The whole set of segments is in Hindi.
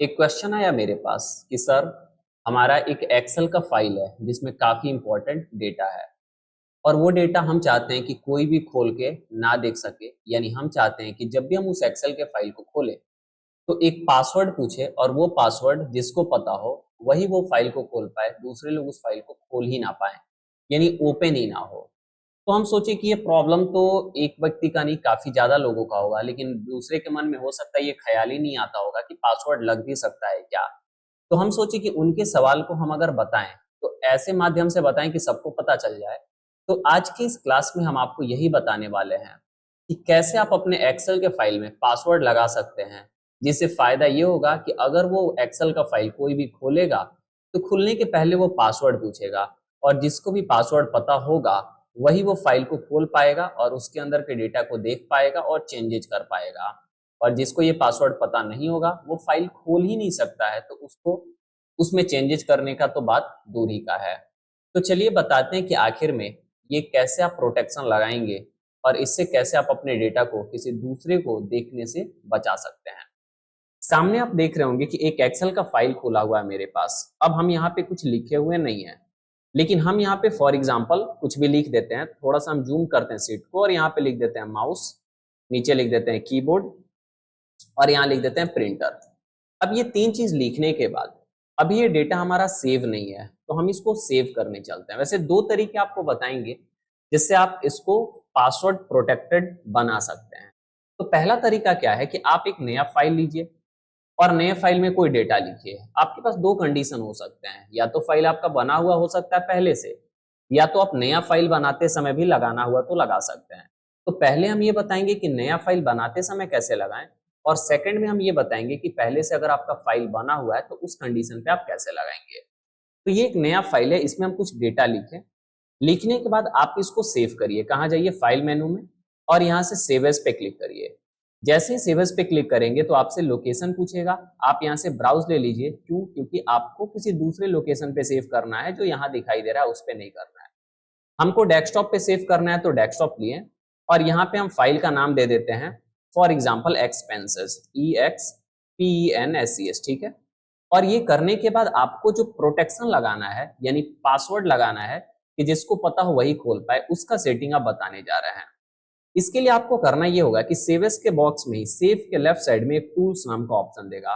एक क्वेश्चन आया मेरे पास कि सर हमारा एक एक्सेल का फाइल है जिसमें काफी इंपॉर्टेंट डेटा है और वो डेटा हम चाहते हैं कि कोई भी खोल के ना देख सके। यानी हम चाहते हैं कि जब भी हम उस एक्सेल के फाइल को खोलें तो एक पासवर्ड पूछे और वो पासवर्ड जिसको पता हो वही वो फाइल को खोल पाए, दूसरे लोग उस फाइल को खोल ही ना पाए, यानी ओपन ही ना हो। तो हम सोचे कि ये प्रॉब्लम तो एक व्यक्ति का नहीं, काफी ज्यादा लोगों का होगा, लेकिन दूसरे के मन में हो सकता है ये ख्याल ही नहीं आता होगा कि पासवर्ड लग भी सकता है क्या। तो हम सोचे कि उनके सवाल को हम अगर बताएं तो ऐसे माध्यम से बताएं कि सबको पता चल जाए। तो आज की इस क्लास में हम आपको यही बताने वाले हैं कि कैसे आप अपने एक्सेल के फाइल में पासवर्ड लगा सकते हैं, जिससे फायदा ये होगा कि अगर वो एक्सेल का फाइल कोई भी खोलेगा तो खुलने के पहले वो पासवर्ड पूछेगा और जिसको भी पासवर्ड पता होगा वही वो फाइल को खोल पाएगा और उसके अंदर के डेटा को देख पाएगा और चेंजेज कर पाएगा। और जिसको ये पासवर्ड पता नहीं होगा वो फाइल खोल ही नहीं सकता है, तो उसको उसमें चेंजेस करने का तो बात दूर ही का है। तो चलिए बताते हैं कि आखिर में ये कैसे आप प्रोटेक्शन लगाएंगे और इससे कैसे आप अपने डेटा को किसी दूसरे को देखने से बचा सकते हैं। सामने आप देख रहे होंगे कि एक एक्सेल का फाइल खुला हुआ है मेरे पास। अब हम यहाँ पे कुछ लिखे हुए नहीं है, लेकिन हम यहाँ पे फॉर एग्जांपल कुछ भी लिख देते हैं। थोड़ा सा हम जूम करते हैं सीट को और यहाँ पे लिख देते हैं माउस, नीचे लिख देते हैं कीबोर्ड और यहाँ लिख देते हैं प्रिंटर। अब ये तीन चीज लिखने के बाद अभी ये डेटा हमारा सेव नहीं है, तो हम इसको सेव करने चलते हैं। वैसे दो तरीके आपको बताएंगे जिससे आप इसको पासवर्ड प्रोटेक्टेड बना सकते हैं। तो पहला तरीका क्या है कि आप एक नया फाइल लीजिए और नए फाइल में कोई डेटा लिखिए। आपके पास दो कंडीशन हो सकते हैं, या तो फाइल आपका बना हुआ हो सकता है पहले से, या तो आप नया फाइल बनाते समय भी लगाना हुआ तो लगा सकते हैं। तो पहले हम ये बताएंगे कि नया फाइल बनाते समय कैसे लगाएं, और सेकंड में हम ये बताएंगे कि पहले से अगर आपका फाइल बना हुआ है तो उस कंडीशन पे आप कैसे लगाएंगे। तो ये एक नया फाइल है, इसमें हम कुछ डेटा लिखें। लिखने के बाद आप इसको सेव करिए। कहाँ जाइए? फाइल मेनू में और यहाँ से सेव एज पे क्लिक करिए। जैसे ही सेव एज पे क्लिक करेंगे तो आपसे लोकेशन पूछेगा, आप यहाँ से ब्राउज ले लीजिए। क्यों? क्योंकि आपको किसी दूसरे लोकेशन पे सेव करना है, जो यहाँ दिखाई दे रहा है उस पे नहीं करना है। हमको डेस्कटॉप पे सेव करना है तो डेस्कटॉप लिए और यहाँ पे हम फाइल का नाम दे देते हैं फॉर एग्जाम्पल एक्सपेंसेस, EXPENSES, ठीक है। और ये करने के बाद आपको जो प्रोटेक्शन लगाना है यानी पासवर्ड लगाना है कि जिसको पता हो वही खोल पाए, उसका सेटिंग आप बताने जा रहे हैं। इसके लिए आपको करना ये होगा कि सेव एज के बॉक्स में ही सेव के लेफ्ट साइड में एक टूल्स नाम का ऑप्शन देगा।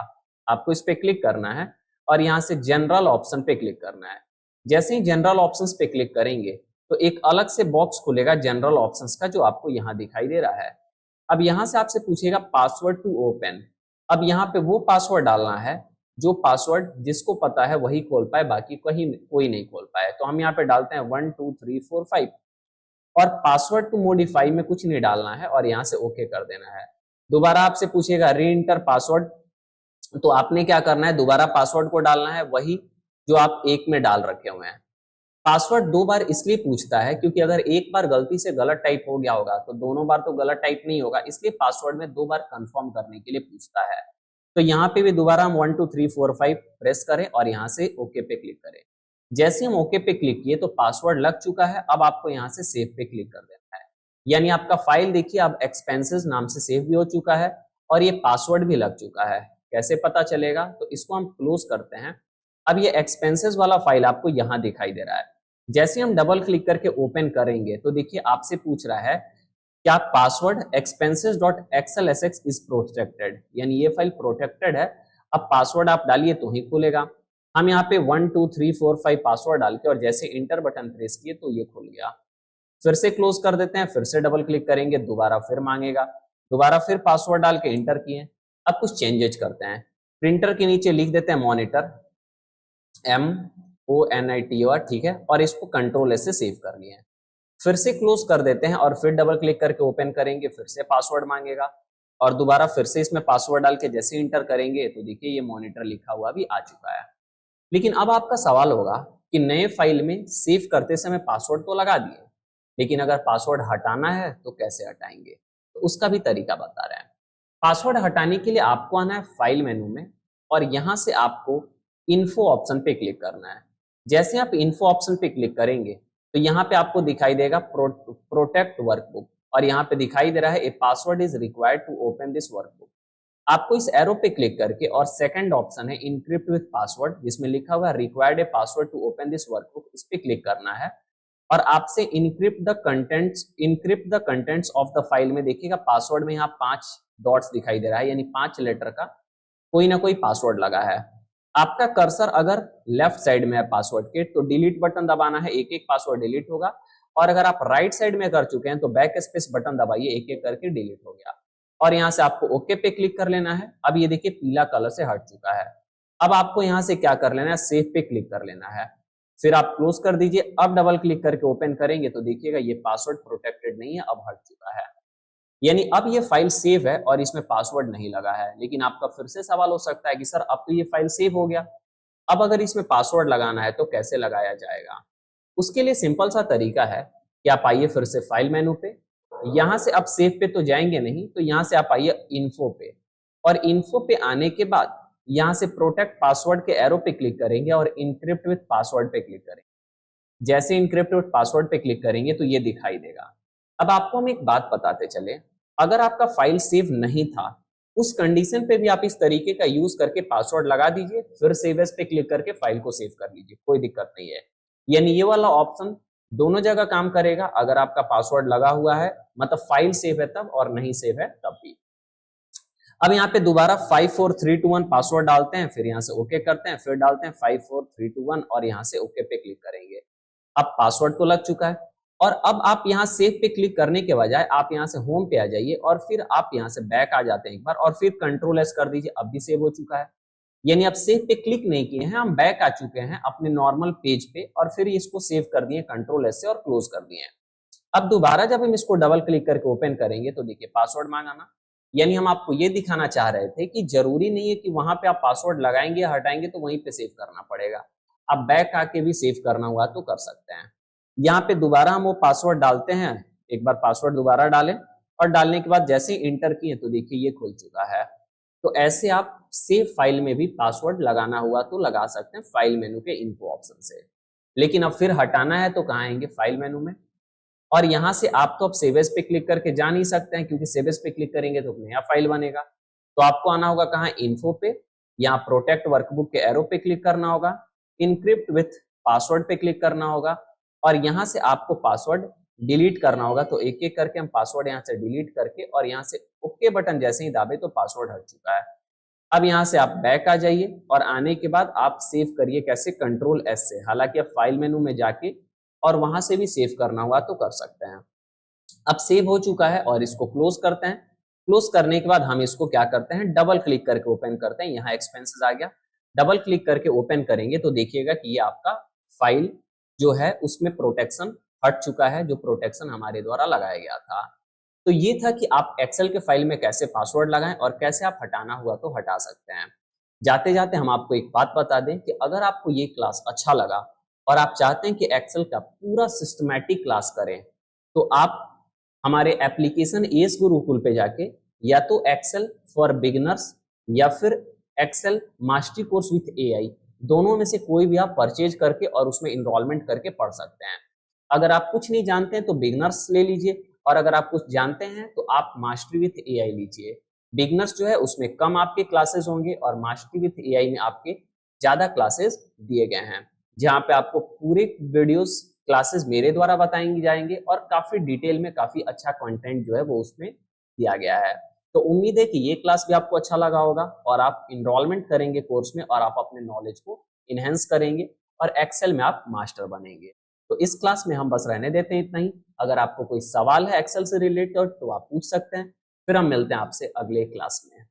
आपको इस पे क्लिक करना है और यहाँ से जनरल ऑप्शन पे क्लिक करना है। जैसे ही जनरल ऑप्शंस पे क्लिक करेंगे तो एक अलग से बॉक्स खुलेगा जनरल ऑप्शंस का, जो आपको यहाँ दिखाई दे रहा है। अब यहाँ से आपसे पूछेगा पासवर्ड टू ओपन। अब यहाँ पे वो पासवर्ड डालना है जो पासवर्ड जिसको पता है वही खोल पाए, बाकी कहीं कोई नहीं खोल पाए। तो हम यहाँ पे डालते हैं 1 2 3 4 5 और पासवर्ड टू मॉडिफाई में कुछ नहीं डालना है और यहाँ से ओके कर देना है। दोबारा आपसे पूछेगा री इंटर पासवर्ड, तो आपने क्या करना है? दोबारा पासवर्ड को डालना है वही जो आप एक में डाल रखे हुए हैं। पासवर्ड दो बार इसलिए पूछता है क्योंकि अगर एक बार गलती से गलत टाइप हो गया होगा तो दोनों बार तो गलत टाइप नहीं होगा, इसलिए पासवर्ड में दो बार कंफर्म करने के लिए पूछता है। तो यहाँ पे भी दोबारा हम 1 2 3 4 5 प्रेस करें और यहाँ से ओके पे क्लिक करें। जैसे हम ओके पे क्लिक किए तो पासवर्ड लग चुका है। अब आपको यहाँ से सेव पे क्लिक कर देना है। यानी आपका फाइल देखिए अब एक्सपेंसेस नाम से सेव भी हो चुका है और ये पासवर्ड भी लग चुका है। कैसे पता चलेगा? तो इसको हम क्लोज करते हैं। अब ये एक्सपेंसेस वाला फाइल आपको यहाँ दिखाई दे रहा है। जैसे हम डबल क्लिक करके ओपन करेंगे तो देखिए आपसे पूछ रहा है क्या पासवर्ड expenses.xlsx इज प्रोटेक्टेड, यानी ये फाइल प्रोटेक्टेड है। अब पासवर्ड आप डालिए तो ही खुलेगा। हम यहाँ पे 1 2 3 4 5 पासवर्ड डाल के और जैसे इंटर बटन प्रेस किए तो ये खुल गया। फिर से क्लोज कर देते हैं, फिर से डबल क्लिक करेंगे, दोबारा फिर मांगेगा, दोबारा फिर पासवर्ड डाल के इंटर किए। अब कुछ चेंजेज करते हैं। प्रिंटर के नीचे लिख देते हैं मॉनिटर, MONITOR, ठीक है, और इसको कंट्रोल S से सेव कर लिए। फिर से क्लोज कर देते हैं और फिर डबल क्लिक करके ओपन करेंगे, फिर से पासवर्ड मांगेगा और दोबारा फिर से इसमें पासवर्ड डाल के जैसे इंटर करेंगे तो देखिए ये मॉनिटर लिखा हुआ भी आ चुका है। लेकिन अब आपका सवाल होगा कि नए फाइल में सेव करते समय पासवर्ड तो लगा दिए, लेकिन अगर पासवर्ड हटाना है तो कैसे हटाएंगे? तो उसका भी तरीका बता रहे हैं। पासवर्ड हटाने के लिए आपको आना है फाइल मेनू में और यहां से आपको इन्फो ऑप्शन पे क्लिक करना है। जैसे आप इन्फो ऑप्शन पे क्लिक करेंगे तो यहाँ पे आपको दिखाई देगा प्रोटेक्ट वर्कबुक और यहाँ पे दिखाई दे रहा है a password is required to open this workbook. आपको इस एरो पे क्लिक करके और सेकंड ऑप्शन है इनक्रिप्ट विथ पासवर्ड, जिसमें लिखा हुआ है required a password to open this workbook, इस पे क्लिक करना है और आपसे encrypt the contents of the file में देखिएगा पासवर्ड में यहाँ 5 डॉट्स दिखाई दे रहा है, यानी 5 लेटर का कोई ना कोई पासवर्ड लगा है। आपका कर्सर अगर लेफ्ट साइड में है पासवर्ड के तो डिलीट बटन दबाना है, एक एक पासवर्ड डिलीट होगा, और अगर आप राइट साइड में कर चुके हैं तो बैक स्पेस बटन दबाइए, एक एक करके डिलीट हो गया। और यहाँ से आपको ओके पे क्लिक कर लेना है। अब ये देखिए पीला कलर से हट चुका है। अब आपको यहाँ से क्या कर लेना है, सेव पे क्लिक कर लेना है, फिर आप क्लोज कर दीजिए। अब डबल क्लिक करके ओपन करेंगे तो देखिएगा ये पासवर्ड प्रोटेक्टेड नहीं है, अब हट चुका है, यानी अब ये फाइल सेव है और इसमें पासवर्ड नहीं लगा है। लेकिन आपका फिर से सवाल हो सकता है कि सर अब तो ये फाइल सेव हो गया, अब अगर इसमें पासवर्ड लगाना है तो कैसे लगाया जाएगा। उसके लिए सिंपल सा तरीका है कि आप आइए फिर से फाइल मेनू पे, यहां से आप सेव पे तो जाएंगे नहीं, तो यहां से आप आइए इन्फो पे, और इन्फो पे आने के बाद यहां से प्रोटेक्ट पासवर्ड के एरो पे क्लिक करेंगे और इनक्रिप्ट विथ पासवर्ड पे क्लिक करेंगे। जैसे इनक्रिप्ट विथ पासवर्ड पे क्लिक करेंगे तो ये दिखाई देगा। अब आपको हम एक बात बताते चले, अगर आपका फाइल सेव नहीं था उस कंडीशन पे भी आप इस तरीके का यूज करके पासवर्ड लगा दीजिए, फिर सेव एज पे क्लिक करके फाइल को सेव कर लीजिए, कोई दिक्कत नहीं है। यानी ये वाला ऑप्शन दोनों जगह काम करेगा, अगर आपका पासवर्ड लगा हुआ है मतलब फाइल सेव है तब, और नहीं सेव है तब भी। अब यहाँ पे दोबारा 54321 पासवर्ड डालते हैं, फिर यहाँ से ओके करते हैं, फिर डालते हैं 54321 और यहाँ से ओके पे क्लिक करेंगे। अब पासवर्ड तो लग चुका है, और अब आप यहाँ सेव पे क्लिक करने के बजाय आप यहाँ से होम पे आ जाइए और फिर आप यहाँ से बैक आ जाते हैं एक बार, और फिर कंट्रोल एस कर दीजिए, अब भी सेव हो चुका है। यानी आप सेव पे क्लिक नहीं किए हैं, हम बैक आ चुके हैं अपने नॉर्मल पेज पे, और फिर इसको सेव कर दिए कंट्रोल एस से और क्लोज कर दिए। अब दोबारा जब हम इसको डबल क्लिक करके ओपन करेंगे तो देखिए पासवर्ड मांगा ना, यानी हम आपको ये दिखाना चाह रहे थे कि जरूरी नहीं है कि वहां पे आप पासवर्ड लगाएंगे या हटाएंगे तो वहीं पे सेव करना पड़ेगा, आप बैक आके भी सेव करना हुआ तो कर सकते हैं। यहाँ पे दोबारा हम वो पासवर्ड डालते हैं, एक बार पासवर्ड दोबारा डालें, और डालने के बाद जैसे ही इंटर किए तो देखिए ये खुल चुका है। तो ऐसे आप सेव फाइल में भी पासवर्ड लगाना हुआ तो लगा सकते हैं फाइल मेनू के इन्फो ऑप्शन से। लेकिन अब फिर हटाना है तो कहाँ आएंगे, फाइल मेनू में, और यहाँ से आप तो अब सेव एज पे क्लिक करके जा नहीं सकते हैं क्योंकि सेव एज पे क्लिक करेंगे तो नया फाइल बनेगा। तो आपको आना होगा कहाँ, इन्फो पे, यहाँ प्रोटेक्ट वर्कबुक के एरो पे क्लिक करना होगा, इनक्रिप्ट विथ पासवर्ड पे क्लिक करना होगा, और यहाँ से आपको पासवर्ड डिलीट करना होगा। तो एक एक करके हम पासवर्ड यहाँ से डिलीट करके और यहाँ से ओके बटन जैसे ही दाबे तो पासवर्ड हट चुका है। अब यहाँ से आप बैक आ जाइए और आने के बाद आप सेव करिए कैसे, कंट्रोल एस से, हालांकि आप फाइल मेनू में जाके और वहां से भी सेव करना हुआ तो कर सकते हैं। अब सेव हो चुका है और इसको क्लोज करते हैं। क्लोज करने के बाद हम इसको क्या करते हैं, डबल क्लिक करके ओपन करते हैं। यहाँ एक्सपेंसेस आ गया, डबल क्लिक करके ओपन करेंगे तो देखिएगा कि ये आपका फाइल जो है उसमें प्रोटेक्शन हट चुका है, जो प्रोटेक्शन हमारे द्वारा लगाया गया था। तो ये था कि आप एक्सेल के फाइल में कैसे पासवर्ड लगाएं और कैसे आप हटाना हुआ तो हटा सकते हैं। जाते जाते हम आपको एक बात बता दें कि अगर आपको ये क्लास अच्छा लगा और आप चाहते हैं कि एक्सेल का पूरा सिस्टमैटिक क्लास करें, तो आप हमारे एप्लीकेशन एस गुरुकुल पे जाके या तो एक्सेल फॉर बिगिनर्स या फिर Excel mastery course with AI, दोनों में से कोई भी आप परचेज करके और उसमें इनरोलमेंट करके पढ़ सकते हैं। अगर आप कुछ नहीं जानते हैं तो बिगिनर्स ले लीजिए, और अगर आप कुछ जानते हैं तो आप मास्टरी विथ एआई लीजिए। बिगिनर्स जो है उसमें कम आपके क्लासेस होंगे और मास्टरी विथ एआई में आपके ज्यादा क्लासेस दिए गए हैं, जहाँ पे आपको पूरे वीडियोस क्लासेस मेरे द्वारा बताएंगे जाएंगे और काफी डिटेल में काफी अच्छा कंटेंट जो है वो उसमें दिया गया है। तो उम्मीद है कि ये क्लास भी आपको अच्छा लगा होगा और आप इनरोलमेंट करेंगे कोर्स में और आप अपने नॉलेज को इनहेंस करेंगे और एक्सेल में आप मास्टर बनेंगे। तो इस क्लास में हम बस रहने देते हैं इतना ही। अगर आपको कोई सवाल है एक्सेल से रिलेटेड तो आप पूछ सकते हैं। फिर हम मिलते हैं आपसे अगले क्लास में।